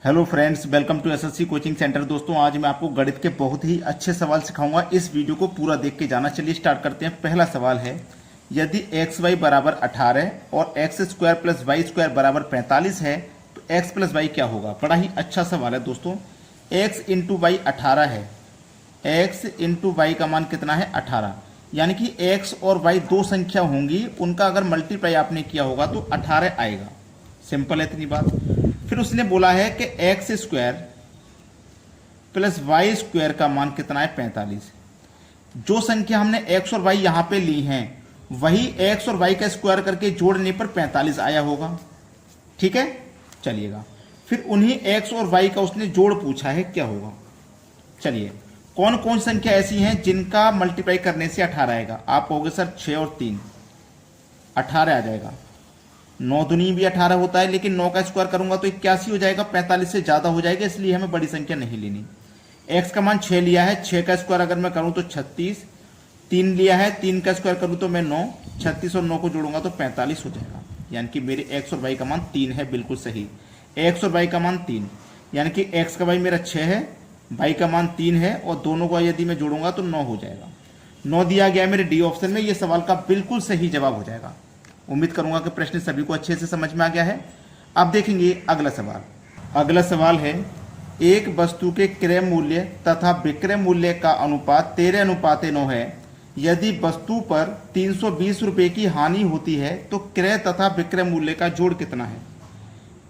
Hello friends, welcome to SSC coaching centre. दोस्तों, आज मैं आपको गणित के बहुत ही अच्छे सवाल सिखाऊंगा। इस वीडियो को पूरा देख के जाना। चलिए स्टार्ट करते हैं। पहला सवाल है, यदि एक्स वाई बराबर 18 और x square plus y square बराबर 45 है तो एक्स प्लस वाई क्या होगा। बड़ा ही अच्छा सवाल है दोस्तों। एक्स इंटू वाई 18 है, एक्स इंटू वाई का मान कितना है 18, यानी कि एक्स और वाई दो संख्या होंगी, उनका अगर मल्टीप्लाई आपने किया होगा तो 18 आएगा। सिंपल है इतनी बात। फिर उसने बोला है कि x square plus y square का मान कितना है 45। जो संख्या हमने एक्स और वाई यहां पे ली हैं वही एक्स और वाई का स्क्वायर करके जोड़ने पर 45 आया होगा। ठीक है, चलिएगा। फिर उन्हीं एक्स और वाई का उसने जोड़ पूछा है, क्या होगा। चलिए, कौन कौन संख्या ऐसी हैं जिनका मल्टीप्लाई करने से 18 आएगा। आप कहोगे सर 6 और 3 18 आ जाएगा। 9 दूनी भी 18 होता है, लेकिन 9 का स्क्वायर करूंगा तो 81 हो जाएगा, 45 से ज्यादा हो जाएगा, इसलिए हमें बड़ी संख्या नहीं लेनी। एक्स का मान 6 लिया है, 6 का स्क्वायर अगर मैं करूं तो 36। 3 लिया है, 3 का स्क्वायर करूं तो मैं 9, 36 और 9 को जोड़ूंगा तो 45 हो जाएगा। यानी कि मेरे एक्स और वाई का मान 3 है। बिल्कुल सही, एक्स और वाई का मान 3, यानी कि एक्स का वाई मेरा 6 है, वाई का मान 3 है, और दोनों को यदि मैं जोड़ूंगा तो 9 हो जाएगा। 9 दिया गया मेरे डी ऑप्शन में। यह सवाल का बिल्कुल सही जवाब हो जाएगा। उम्मीद करूंगा कि प्रश्न सभी को अच्छे से समझ में आ गया है। अब देखेंगे अगला सवाल। अगला सवाल है, एक वस्तु के क्रय मूल्य तथा विक्रय मूल्य का अनुपात 13:9 है। यदि वस्तु पर 320 रुपये की हानि होती है तो क्रय तथा विक्रय मूल्य का जोड़ कितना है।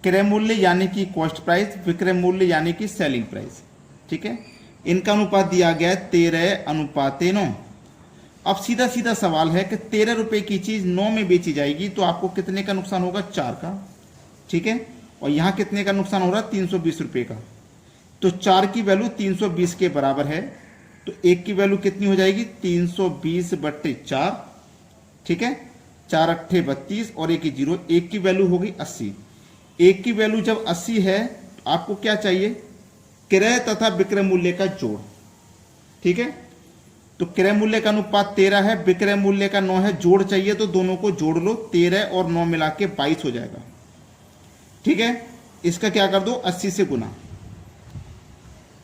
क्रय मूल्य यानी कि कॉस्ट प्राइस, विक्रय मूल्य यानी कि सेलिंग प्राइस। ठीक है, इनका अनुपात दिया गया है 13:9। अब सीधा सीधा सवाल है कि 13 रुपए की चीज 9 में बेची जाएगी तो आपको कितने का नुकसान होगा, 4 का। ठीक है, और यहां कितने का नुकसान हो रहा है, 320 रुपए का। तो 4 की वैल्यू 320 के बराबर है, तो 1 की वैल्यू कितनी हो जाएगी, 320/4। ठीक है, 4 अट्ठे 32 और 1 0। 1 की वैल्यू होगी 80। 1 की वैल्यू जब 80 है तो आपको क्या चाहिए, क्रय तथा विक्रय मूल्य का जोड़। ठीक है, तो क्रय मूल्य का अनुपात 13 है, विक्रय मूल्य का 9 है, जोड़ चाहिए तो दोनों को जोड़ लो, 13 और 9 मिला के 22 हो जाएगा। ठीक है, इसका क्या कर दो, 80 से गुना,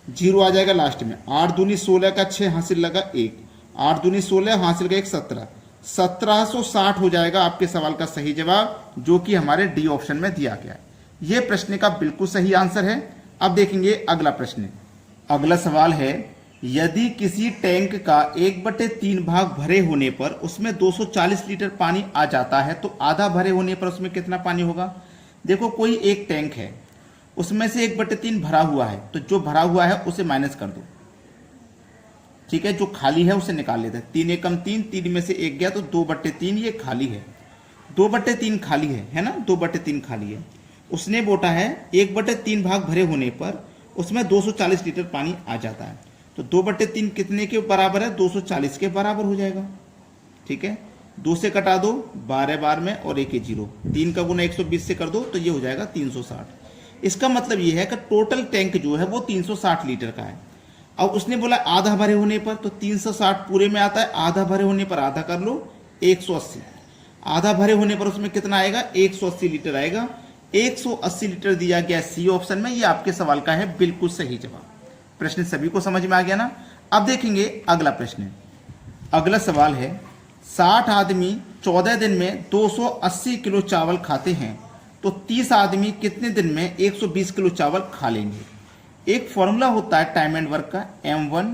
0 आ जाएगा लास्ट में। 8 दूनी 16 का 6 हासिल लगा 1, 8 दूनी 16 हासिल का 1 17, 1760 हो जाएगा आपके सवाल का सही जवाब, जो कि हमारे डी ऑप्शन में दिया गया है। यह प्रश्न का बिल्कुल सही आंसर है। अब देखेंगे अगला प्रश्न। अगला सवाल है, यदि किसी टैंक का 1/3 भाग भरे होने पर उसमें 240 लीटर पानी आ जाता है तो आधा भरे होने पर उसमें कितना पानी होगा। देखो, कोई एक टैंक है, उसमें से 1/3 भरा हुआ है, तो जो भरा हुआ है उसे माइनस कर दो। ठीक है, जो खाली है उसे निकाल लेते हैं। 3 एकम 3, 3 में से 1 गया तो 2/3 ये खाली है। 2/3 खाली है ना, 2/3 खाली है। उसने बोला है 1/3 भाग भरे होने पर उसमें 240 लीटर पानी आ जाता है, तो 2/3 कितने के बराबर है, 240 के बराबर हो जाएगा। ठीक है, 2 से कटा दो 12 बार में और 1 0। 3 का गुना 120 से कर दो तो ये हो जाएगा 360। इसका मतलब ये है कि टोटल टैंक जो है वो 360 लीटर का है। अब उसने बोला आधा भरे होने पर, तो 360 पूरे में आता है, आधा भरे होने पर आधा कर लो 180। आधा भरे होने पर उसमें कितना आएगा, 180 लीटर आएगा। 180 लीटर दिया गया सी ऑप्शन में। ये आपके सवाल का है बिल्कुल सही जवाब। प्रश्न सभी को समझ में आ गया ना। अब देखेंगे अगला प्रश्न। अगला सवाल है, 60 आदमी 14 दिन में 280 किलो चावल खाते हैं तो 30 आदमी कितने दिन में 120 किलो चावल खा लेंगे। एक फॉर्मूला होता है टाइम एंड वर्क का, M1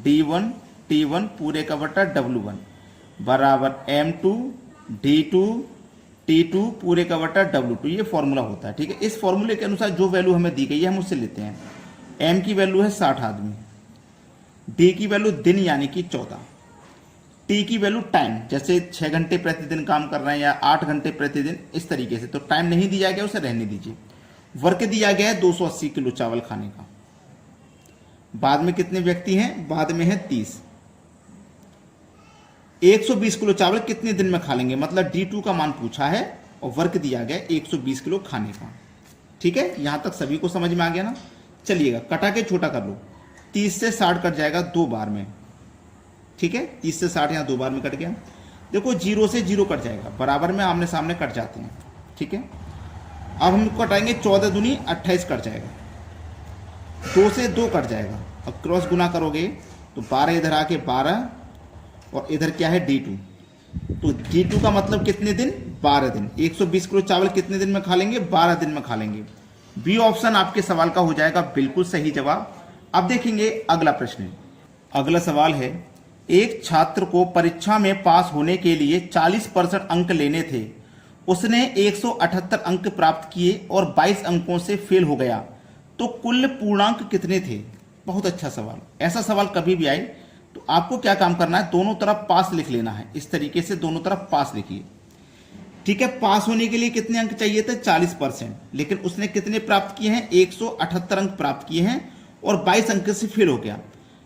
D1 T1 पूरे का बटा W1 बराबर M2 D2 T2 पूरे का बटा W2। ये फॉर्मूला होता है। ठीक है, इस फॉर्मूले के अनुसार जो वैल्यू हमें दी गई है हम उससे लेते हैं। M की वैल्यू है 60 आदमी, D की वैल्यू दिन यानी कि 14, T की वैल्यू टाइम, जैसे 6 घंटे प्रतिदिन काम कर रहे हैं या 8 घंटे प्रतिदिन, इस तरीके से। तो टाइम नहीं दिया गया, उसे रहने दीजिए। वर्क दिया गया है 280 किलो चावल खाने का। बाद में कितने व्यक्ति हैं, बाद में है 30। 120 किलो चावल कितने दिन में खा लेंगे, मतलब D2 का मान पूछा है और वर्क दिया गया 120 किलो खाने का। ठीक है, यहां तक सभी को समझ में आ गया ना। चलिएगा, कटा के छोटा कर लो। 30 से 60 कट जाएगा 2 बार में। ठीक है, 30 से 60 यहां 2 बार में कट गया। देखो, 0 से 0 कट जाएगा, बराबर में आमने सामने कट जाते हैं। ठीक है, अब हम कटाएंगे 14 दूनी 28 कट जाएगा। 2 से 2 कट जाएगा और क्रॉस गुना करोगे तो 12 इधर आके 12 और इधर क्या है D2। तो D2 का मतलब कितने दिन? 12 दिन। 120 किलो चावल कितने दिन में खा लेंगे? 12 दिन में खा लेंगे। बी ऑप्शन आपके सवाल का हो जाएगा बिल्कुल सही जवाब। अब देखेंगे अगला प्रश्न। अगला सवाल है, एक छात्र को परीक्षा में पास होने के लिए 40% अंक लेने थे। उसने 178 अंक प्राप्त किए और 22 अंकों से फेल हो गया, तो कुल पूर्णांक कितने थे? बहुत अच्छा सवाल। ऐसा सवाल कभी भी आए तो आपको क्या काम करना है? दोनों तरफ पास लिख लेना है। इस तरीके से दोनों तरफ पास लिखिए। ठीक है, पास होने के लिए कितने अंक चाहिए थे? 40%। लेकिन उसने कितने प्राप्त किए हैं? 178 अंक प्राप्त किए हैं और 22 अंक से फेल हो गया।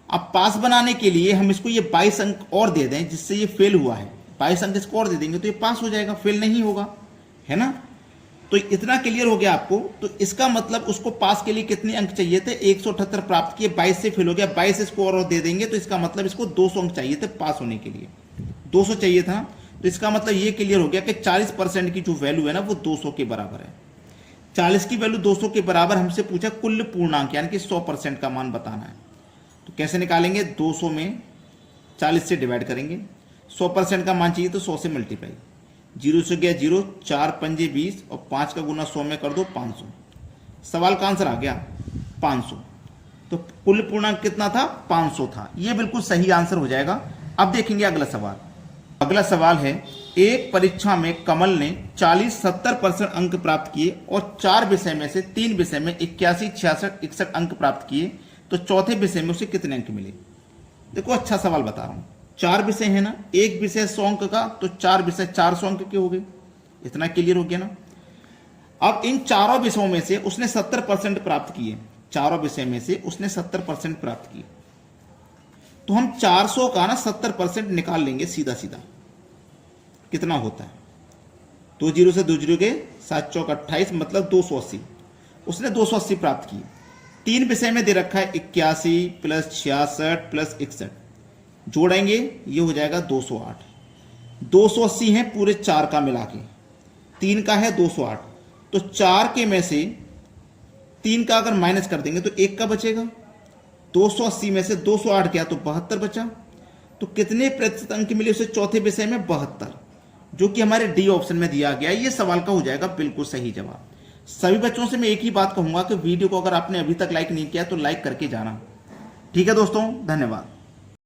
अब पास बनाने के लिए हम इसको ये 22 अंक और दे दें जिससे ये फेल हुआ है। 22 अंक इसको और दे देंगे तो ये पास हो जाएगा, फेल नहीं होगा, है ना? तो इतना क्लियर हो गया आपको। तो इसका मतलब उसको पास के लिए कितने अंक चाहिए थे? 178 प्राप्त किए, 22 से फेल हो गया, 22 इसको और दे देंगे तो इसका मतलब इसको 200 अंक चाहिए थे पास होने के लिए। 200 चाहिए था, तो इसका मतलब ये क्लियर हो गया कि 40% की जो वैल्यू है ना वो 200 के बराबर है। 40 की वैल्यू 200 के बराबर, हमसे पूछा कुल पूर्णांक यानी कि 100% का मान बताना है। तो कैसे निकालेंगे? 200 में 40 से डिवाइड करेंगे। 100% का मान चाहिए तो 100 से मल्टीप्लाई। 0 से गया 0, 4 पंजे 20 और 5 का गुना 100 में कर दो 500। सवाल का आंसर आ गया 500। तो कुल पूर्णांक कितना था? 500 था। यह बिल्कुल सही आंसर हो जाएगा। अब देखेंगे अगला सवाल। अगला सवाल है, एक परीक्षा में कमल ने 40-70% अंक प्राप्त किए और 4 विषय में से 3 विषय में 81, 66, 61 अंक प्राप्त किए, तो चौथे विषय में उसे कितने अंक मिले? देखो अच्छा सवाल बता रहा हूं। 4 विषय है ना, एक विषय 100 अंक का, तो 4 विषय 400 अंक के हो गए। इतना क्लियर हो गया ना? अब इन चारों विषयों में से उसने 70% प्राप्त किए। चारों विषय में से उसने 70% प्राप्त किए, तो हम 400 का ना 70% निकाल लेंगे सीधा सीधा। कितना होता है? 2 0 से 2 0 के 7 चौक 28, मतलब 280। उसने 280 प्राप्त किए। 3 विषय में दे रखा है 81 प्लस 66 प्लस 61, जोड़ेंगे ये हो जाएगा 208। 280 है पूरे 4 का मिला के, 3 का है 208, तो 4 के में से 3 का अगर माइनस कर देंगे तो 1 का बचेगा। 280 में से 208 गया तो 72 बचा। तो कितने प्रतिशत अंक मिले उसे चौथे विषय में? 72, जो कि हमारे डी ऑप्शन में दिया गया। ये सवाल का हो जाएगा बिल्कुल सही जवाब। सभी बच्चों से मैं एक ही बात कहूंगा कि वीडियो को अगर आपने अभी तक लाइक नहीं किया तो लाइक करके जाना। ठीक है दोस्तों, धन्यवाद।